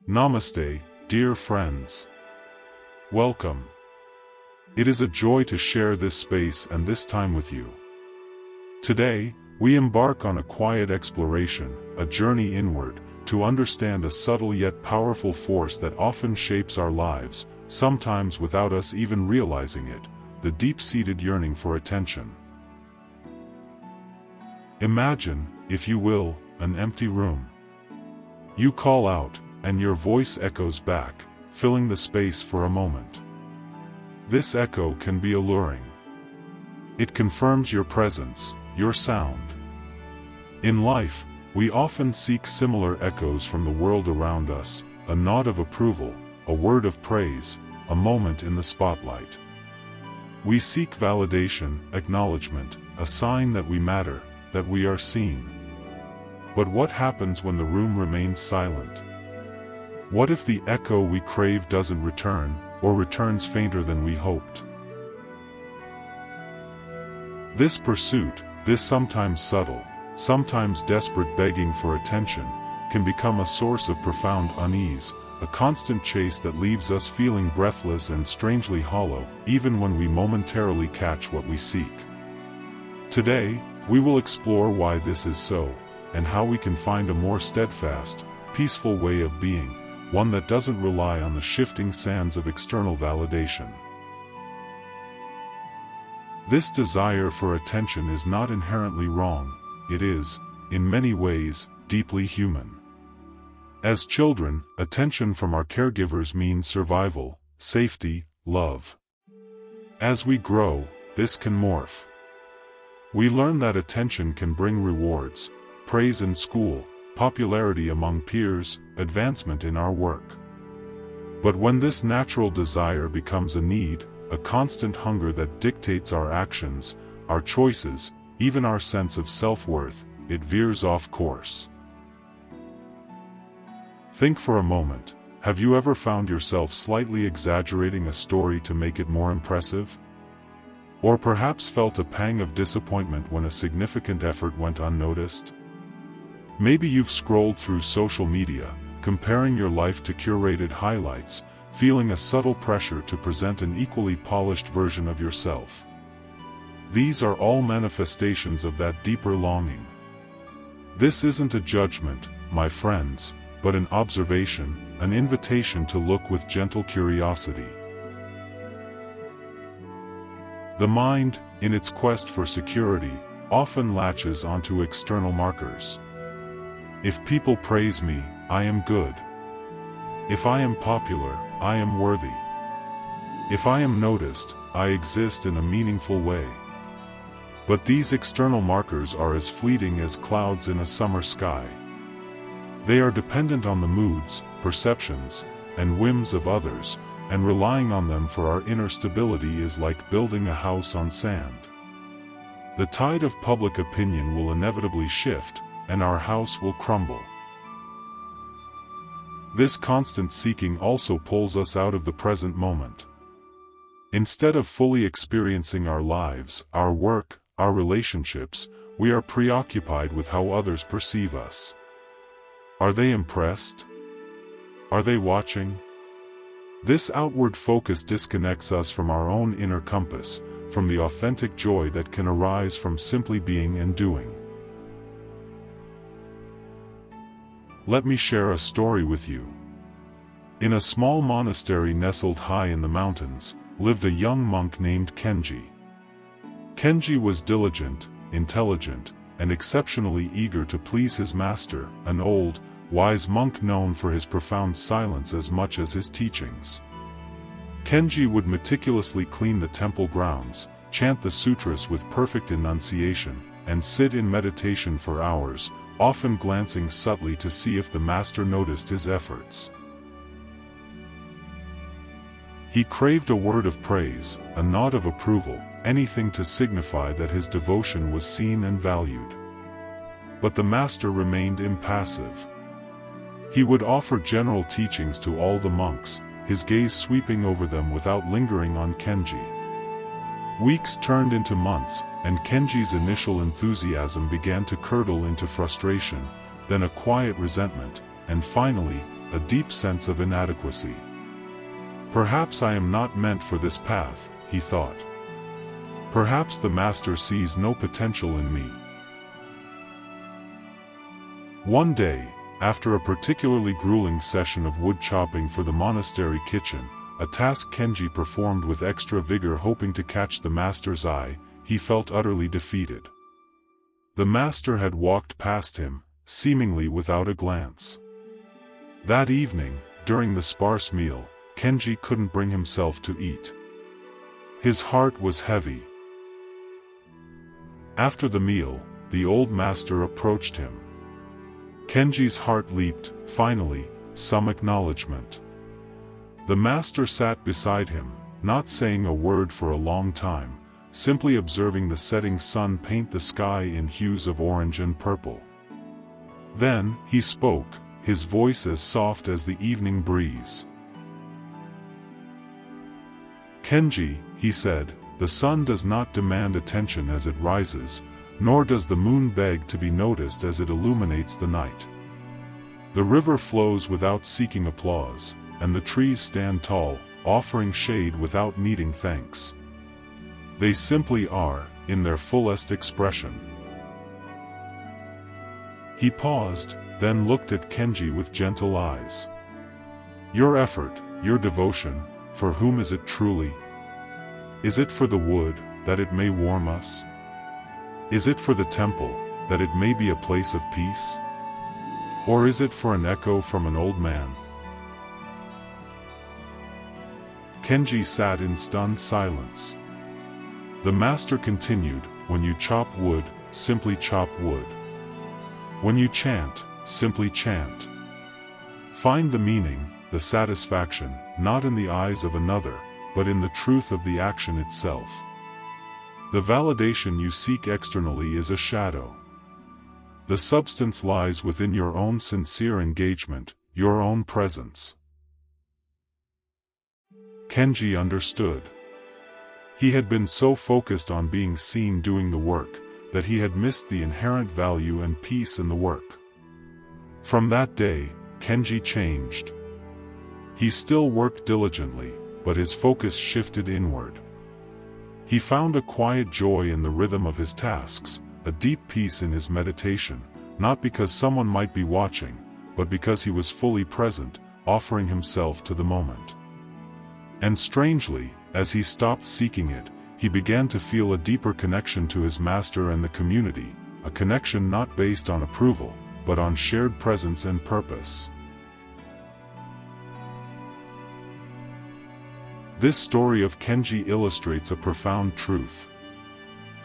Namaste, dear friends. Welcome. It is a joy to share this space and this time with you. Today, we embark on a quiet exploration, a journey inward, to understand a subtle yet powerful force that often shapes our lives, sometimes without us even realizing it, the deep-seated yearning for attention. Imagine, if you will, an empty room. You call out, and your voice echoes back, filling the space for a moment. This echo can be alluring. It confirms your presence, your sound. In life, we often seek similar echoes from the world around us, a nod of approval, a word of praise, a moment in the spotlight. We seek validation, acknowledgement, a sign that we matter, that we are seen. But what happens when the room remains silent? What if the echo we crave doesn't return, or returns fainter than we hoped? This pursuit, this sometimes subtle, sometimes desperate begging for attention, can become a source of profound unease, a constant chase that leaves us feeling breathless and strangely hollow, even when we momentarily catch what we seek. Today, we will explore why this is so, and how we can find a more steadfast, peaceful way of being, one that doesn't rely on the shifting sands of external validation. This desire for attention is not inherently wrong, it is, in many ways, deeply human. As children, attention from our caregivers means survival, safety, love. As we grow, this can morph. We learn that attention can bring rewards, praise in school, popularity among peers, advancement in our work. But when this natural desire becomes a need, a constant hunger that dictates our actions, our choices, even our sense of self-worth, it veers off course. Think for a moment, have you ever found yourself slightly exaggerating a story to make it more impressive? Or perhaps felt a pang of disappointment when a significant effort went unnoticed? Maybe you've scrolled through social media, comparing your life to curated highlights, feeling a subtle pressure to present an equally polished version of yourself. These are all manifestations of that deeper longing. This isn't a judgment, my friends, but an observation, an invitation to look with gentle curiosity. The mind, in its quest for security, often latches onto external markers. If people praise me, I am good. If I am popular, I am worthy. If I am noticed, I exist in a meaningful way. But these external markers are as fleeting as clouds in a summer sky. They are dependent on the moods, perceptions, and whims of others, and relying on them for our inner stability is like building a house on sand. The tide of public opinion will inevitably shift, and our house will crumble. This constant seeking also pulls us out of the present moment. Instead of fully experiencing our lives, our work, our relationships, we are preoccupied with how others perceive us. Are they impressed? Are they watching? This outward focus disconnects us from our own inner compass, from the authentic joy that can arise from simply being and doing. Let me share a story with you. In a small monastery nestled high in the mountains, lived a young monk named Kenji. Kenji was diligent, intelligent, and exceptionally eager to please his master, an old, wise monk known for his profound silence as much as his teachings. Kenji would meticulously clean the temple grounds, chant the sutras with perfect enunciation, and sit in meditation for hours, often glancing subtly to see if the master noticed his efforts. He craved a word of praise, a nod of approval, anything to signify that his devotion was seen and valued. But the master remained impassive. He would offer general teachings to all the monks, his gaze sweeping over them without lingering on Kenji. Weeks turned into months, and Kenji's initial enthusiasm began to curdle into frustration, then a quiet resentment, and finally, a deep sense of inadequacy. Perhaps I am not meant for this path, he thought. Perhaps the master sees no potential in me. One day, after a particularly grueling session of wood chopping for the monastery kitchen, a task Kenji performed with extra vigor hoping to catch the master's eye, he felt utterly defeated. The master had walked past him, seemingly without a glance. That evening, during the sparse meal, Kenji couldn't bring himself to eat. His heart was heavy. After the meal, the old master approached him. Kenji's heart leaped, finally, some acknowledgement. The master sat beside him, not saying a word for a long time, simply observing the setting sun paint the sky in hues of orange and purple. Then, he spoke, his voice as soft as the evening breeze. "Kenji," he said, "the sun does not demand attention as it rises, nor does the moon beg to be noticed as it illuminates the night. The river flows without seeking applause, and the trees stand tall, offering shade without needing thanks. They simply are, in their fullest expression." He paused, then looked at Kenji with gentle eyes. "Your effort, your devotion, for whom is it truly? Is it for the wood, that it may warm us? Is it for the temple, that it may be a place of peace? Or is it for an echo from an old man?" Kenji sat in stunned silence. The master continued, "When you chop wood, simply chop wood. When you chant, simply chant. Find the meaning, the satisfaction, not in the eyes of another, but in the truth of the action itself. The validation you seek externally is a shadow. The substance lies within your own sincere engagement, your own presence." Kenji understood. He had been so focused on being seen doing the work, that he had missed the inherent value and peace in the work. From that day, Kenji changed. He still worked diligently, but his focus shifted inward. He found a quiet joy in the rhythm of his tasks, a deep peace in his meditation, not because someone might be watching, but because he was fully present, offering himself to the moment. And strangely, as he stopped seeking it, he began to feel a deeper connection to his master and the community, a connection not based on approval, but on shared presence and purpose. This story of Kenji illustrates a profound truth.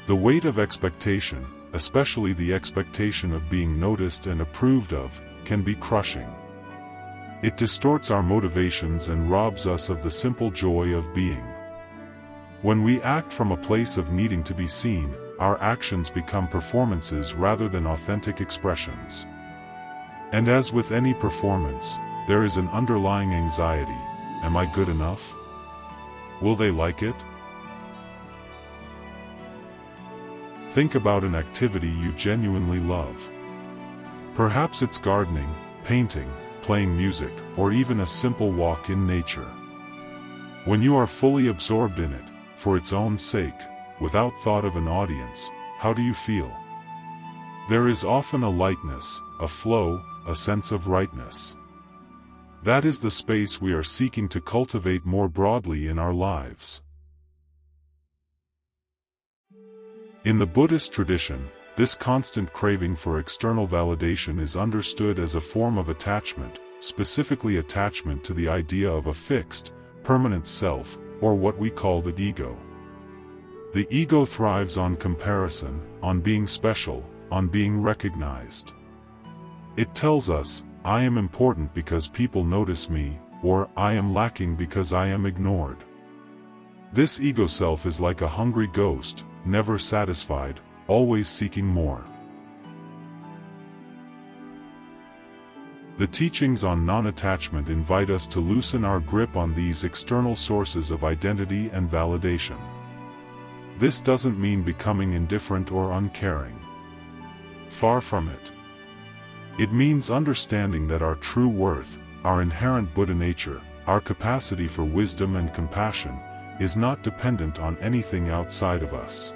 The weight of expectation, especially the expectation of being noticed and approved of, can be crushing. It distorts our motivations and robs us of the simple joy of being. When we act from a place of needing to be seen, our actions become performances rather than authentic expressions. And as with any performance, there is an underlying anxiety. Am I good enough? Will they like it? Think about an activity you genuinely love. Perhaps it's gardening, painting, playing music, or even a simple walk in nature. When you are fully absorbed in it, for its own sake, without thought of an audience, how do you feel? There is often a lightness, a flow, a sense of rightness. That is the space we are seeking to cultivate more broadly in our lives. In the Buddhist tradition, this constant craving for external validation is understood as a form of attachment, specifically attachment to the idea of a fixed, permanent self, or what we call the ego. The ego thrives on comparison, on being special, on being recognized. It tells us, I am important because people notice me, or I am lacking because I am ignored. This ego self is like a hungry ghost, never satisfied, always seeking more. The teachings on non-attachment invite us to loosen our grip on these external sources of identity and validation. This doesn't mean becoming indifferent or uncaring. Far from it. It means understanding that our true worth, our inherent Buddha nature, our capacity for wisdom and compassion, is not dependent on anything outside of us.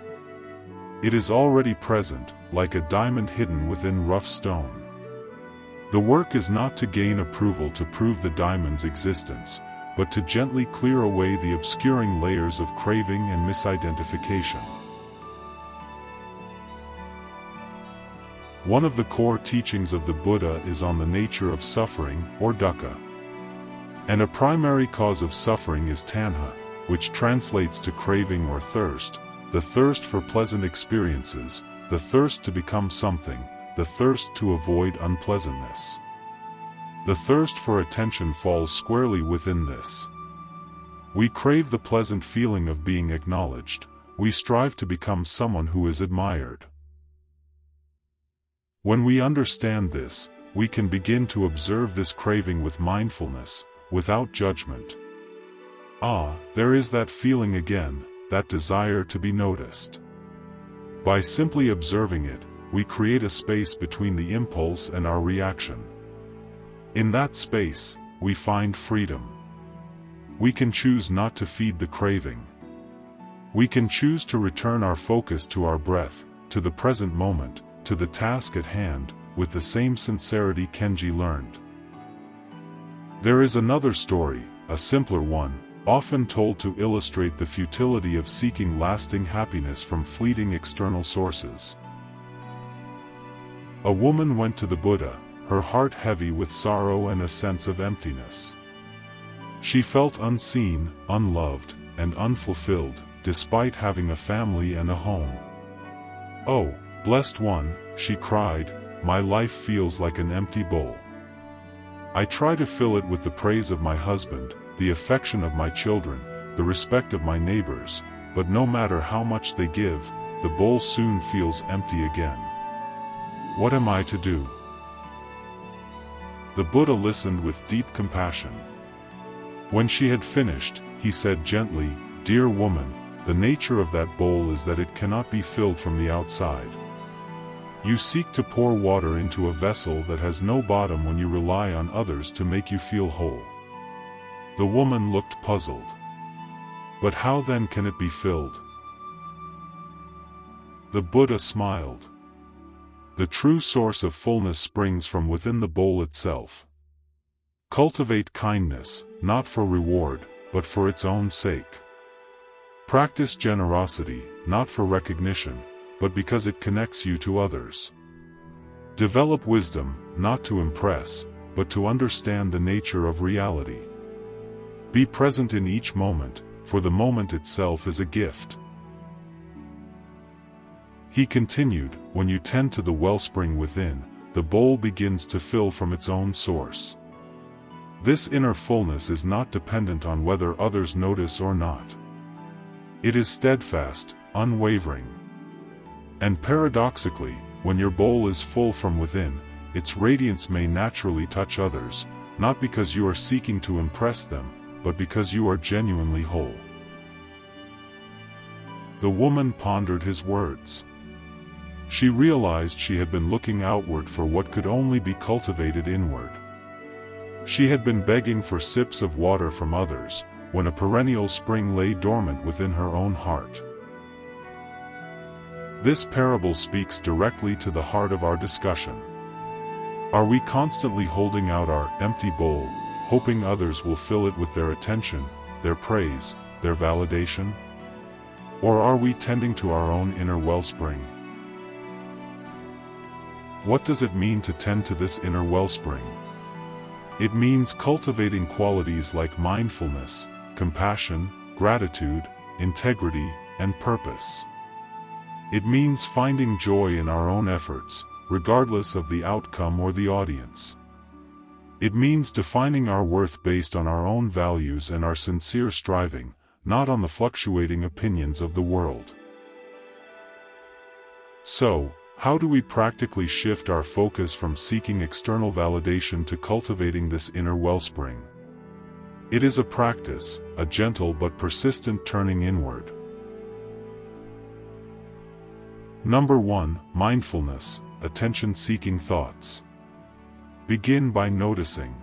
It is already present, like a diamond hidden within rough stone. The work is not to gain approval to prove the diamond's existence, but to gently clear away the obscuring layers of craving and misidentification. One of the core teachings of the Buddha is on the nature of suffering, or dukkha. And a primary cause of suffering is tanha, which translates to craving or thirst, the thirst for pleasant experiences, the thirst to become something, the thirst to avoid unpleasantness. The thirst for attention falls squarely within this. We crave the pleasant feeling of being acknowledged. We strive to become someone who is admired. When we understand this, we can begin to observe this craving with mindfulness, without judgment. Ah, there is that feeling again, that desire to be noticed. By simply observing it, we create a space between the impulse and our reaction. In that space, we find freedom. We can choose not to feed the craving. We can choose to return our focus to our breath, to the present moment, to the task at hand, with the same sincerity Kenji learned. There is another story, a simpler one, often told to illustrate the futility of seeking lasting happiness from fleeting external sources. A woman went to the Buddha, her heart heavy with sorrow and a sense of emptiness. She felt unseen, unloved, and unfulfilled, despite having a family and a home. "Oh, blessed one," she cried, "my life feels like an empty bowl. I try to fill it with the praise of my husband, the affection of my children, the respect of my neighbors, but no matter how much they give, the bowl soon feels empty again. What am I to do?" The Buddha listened with deep compassion. When she had finished, he said gently, "Dear woman, the nature of that bowl is that it cannot be filled from the outside. You seek to pour water into a vessel that has no bottom when you rely on others to make you feel whole." The woman looked puzzled. "But how then can it be filled?" The Buddha smiled. "The true source of fullness springs from within the bowl itself. Cultivate kindness, not for reward, but for its own sake. Practice generosity, not for recognition, but because it connects you to others. Develop wisdom, not to impress, but to understand the nature of reality. Be present in each moment, for the moment itself is a gift." He continued, "When you tend to the wellspring within, the bowl begins to fill from its own source. This inner fullness is not dependent on whether others notice or not. It is steadfast, unwavering. And paradoxically, when your bowl is full from within, its radiance may naturally touch others, not because you are seeking to impress them, but because you are genuinely whole." The woman pondered his words. She realized she had been looking outward for what could only be cultivated inward. She had been begging for sips of water from others, when a perennial spring lay dormant within her own heart. This parable speaks directly to the heart of our discussion. Are we constantly holding out our empty bowl, hoping others will fill it with their attention, their praise, their validation? Or are we tending to our own inner wellspring? What does it mean to tend to this inner wellspring? It means cultivating qualities like mindfulness, compassion, gratitude, integrity, and purpose. It means finding joy in our own efforts, regardless of the outcome or the audience. It means defining our worth based on our own values and our sincere striving, not on the fluctuating opinions of the world. So, how do we practically shift our focus from seeking external validation to cultivating this inner wellspring? It is a practice, a gentle but persistent turning inward. Number 1, mindfulness, attention-seeking thoughts. Begin by noticing.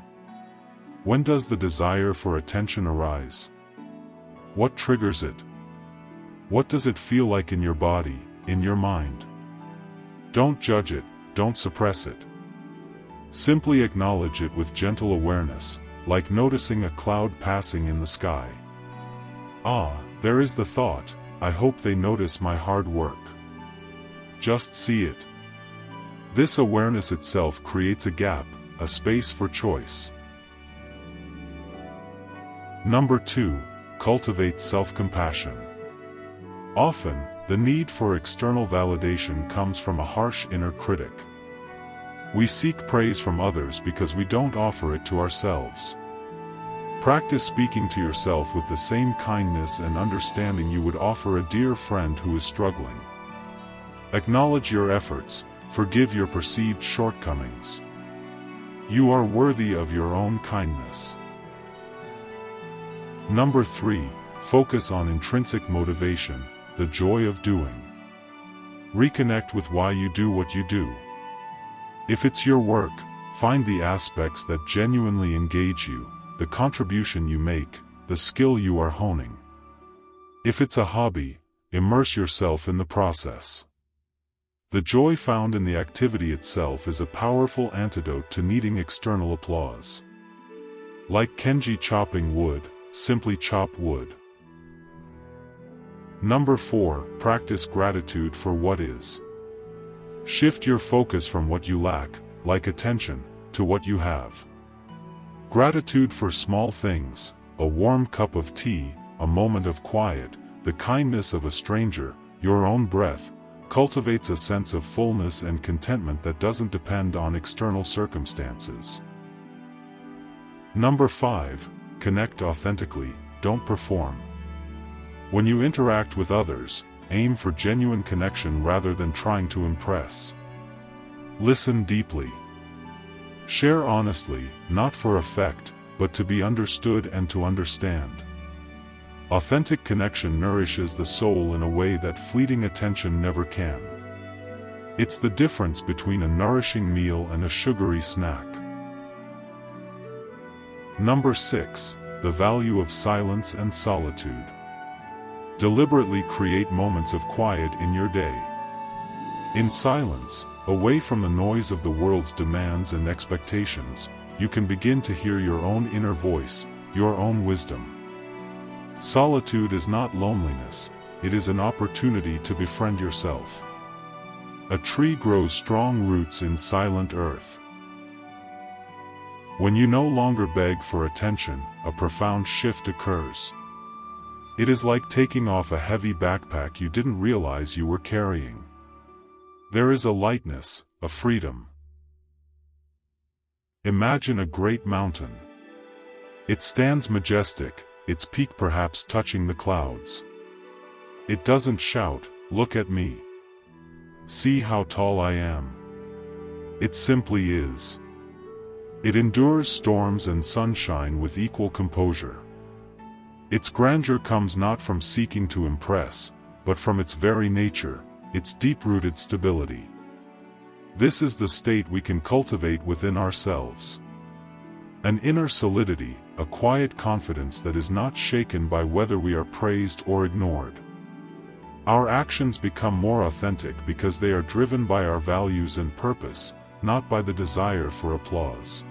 When does the desire for attention arise? What triggers it? What does it feel like in your body, in your mind? Don't judge it, don't suppress it. Simply acknowledge it with gentle awareness, like noticing a cloud passing in the sky. Ah, there is the thought, I hope they notice my hard work. Just see it. This awareness itself creates a gap, a space for choice. Number 2, cultivate self-compassion. Often, the need for external validation comes from a harsh inner critic. We seek praise from others because we don't offer it to ourselves. Practice speaking to yourself with the same kindness and understanding you would offer a dear friend who is struggling. Acknowledge your efforts, forgive your perceived shortcomings. You are worthy of your own kindness. Number 3, focus on intrinsic motivation, the joy of doing. Reconnect with why you do what you do. If it's your work, find the aspects that genuinely engage you, the contribution you make, the skill you are honing. If it's a hobby, immerse yourself in the process. The joy found in the activity itself is a powerful antidote to needing external applause. Like Kenji chopping wood, simply chop wood. Number 4, practice gratitude for what is. Shift your focus from what you lack, like attention, to what you have. Gratitude for small things, a warm cup of tea, a moment of quiet, the kindness of a stranger, your own breath, cultivates a sense of fullness and contentment that doesn't depend on external circumstances. Number 5, connect authentically, don't perform. When you interact with others, aim for genuine connection rather than trying to impress. Listen deeply. Share honestly, not for effect, but to be understood and to understand. Authentic connection nourishes the soul in a way that fleeting attention never can. It's the difference between a nourishing meal and a sugary snack. Number 6, the value of silence and solitude. Deliberately create moments of quiet in your day. In silence, away from the noise of the world's demands and expectations, you can begin to hear your own inner voice, your own wisdom. Solitude is not loneliness, it is an opportunity to befriend yourself. A tree grows strong roots in silent earth. When you no longer beg for attention, a profound shift occurs. It is like taking off a heavy backpack you didn't realize you were carrying. There is a lightness, a freedom. Imagine a great mountain. It stands majestic, its peak perhaps touching the clouds. It doesn't shout, "Look at me. See how tall I am." It simply is. It endures storms and sunshine with equal composure. Its grandeur comes not from seeking to impress, but from its very nature, its deep-rooted stability. This is the state we can cultivate within ourselves. An inner solidity, a quiet confidence that is not shaken by whether we are praised or ignored. Our actions become more authentic because they are driven by our values and purpose, not by the desire for applause.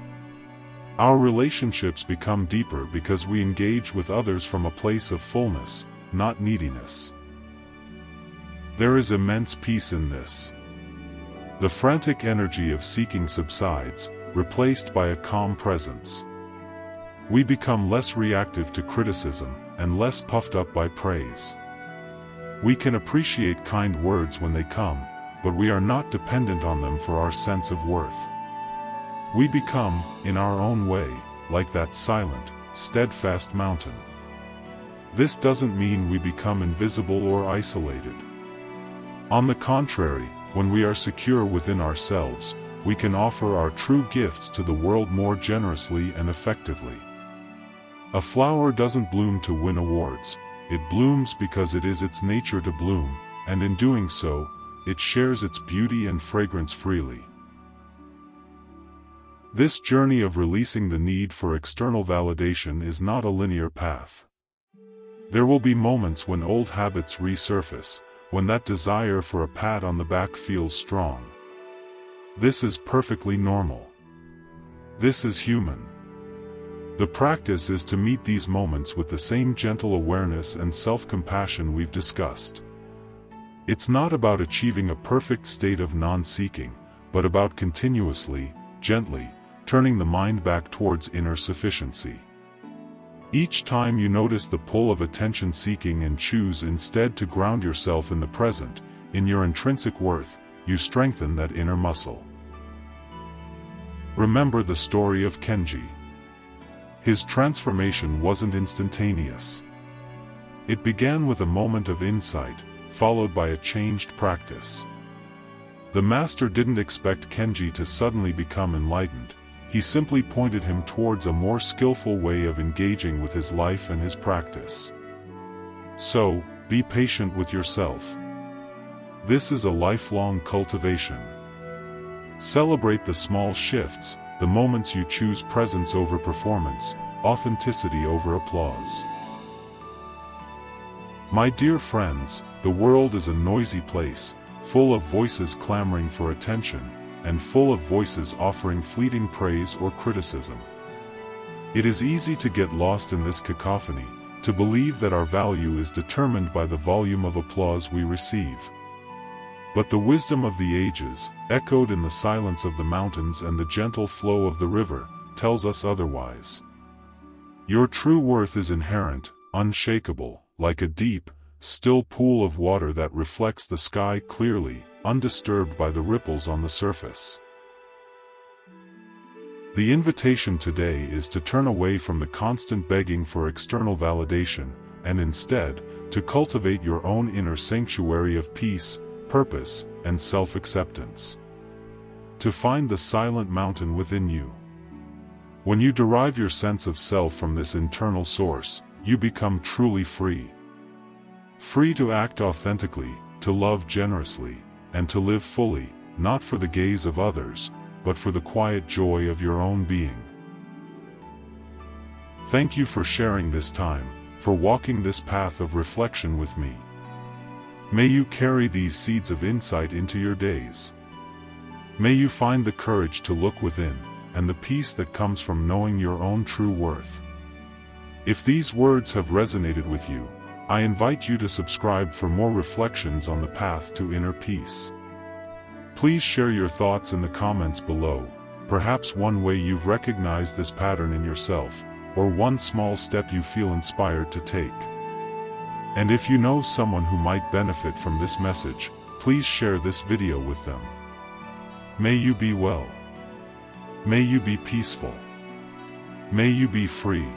Our relationships become deeper because we engage with others from a place of fullness, not neediness. There is immense peace in this. The frantic energy of seeking subsides, replaced by a calm presence. We become less reactive to criticism, and less puffed up by praise. We can appreciate kind words when they come, but we are not dependent on them for our sense of worth. We become, in our own way, like that silent, steadfast mountain. This doesn't mean we become invisible or isolated. On the contrary, when we are secure within ourselves, we can offer our true gifts to the world more generously and effectively. A flower doesn't bloom to win awards, it blooms because it is its nature to bloom, and in doing so, it shares its beauty and fragrance freely. This journey of releasing the need for external validation is not a linear path. There will be moments when old habits resurface, when that desire for a pat on the back feels strong. This is perfectly normal. This is human. The practice is to meet these moments with the same gentle awareness and self-compassion we've discussed. It's not about achieving a perfect state of non-seeking, but about continuously, gently, turning the mind back towards inner sufficiency. Each time you notice the pull of attention-seeking and choose instead to ground yourself in the present, in your intrinsic worth, you strengthen that inner muscle. Remember the story of Kenji. His transformation wasn't instantaneous. It began with a moment of insight, followed by a changed practice. The master didn't expect Kenji to suddenly become enlightened. He simply pointed him towards a more skillful way of engaging with his life and his practice. So, be patient with yourself. This is a lifelong cultivation. Celebrate the small shifts, the moments you choose presence over performance, authenticity over applause. My dear friends, the world is a noisy place, full of voices clamoring for attention, and full of voices offering fleeting praise or criticism. It is easy to get lost in this cacophony, to believe that our value is determined by the volume of applause we receive. But the wisdom of the ages, echoed in the silence of the mountains and the gentle flow of the river, tells us otherwise. Your true worth is inherent, unshakable, like a deep, still pool of water that reflects the sky clearly, undisturbed by the ripples on the surface. The invitation today is to turn away from the constant begging for external validation, and instead, to cultivate your own inner sanctuary of peace, purpose, and self-acceptance. To find the silent mountain within you. When you derive your sense of self from this internal source, you become truly free. Free to act authentically, to love generously, and to live fully, not for the gaze of others, but for the quiet joy of your own being. Thank you for sharing this time, for walking this path of reflection with me. May you carry these seeds of insight into your days. May you find the courage to look within, and the peace that comes from knowing your own true worth. If these words have resonated with you, I invite you to subscribe for more reflections on the path to inner peace. Please share your thoughts in the comments below, perhaps one way you've recognized this pattern in yourself, or one small step you feel inspired to take. And if you know someone who might benefit from this message, please share this video with them. May you be well. May you be peaceful. May you be free.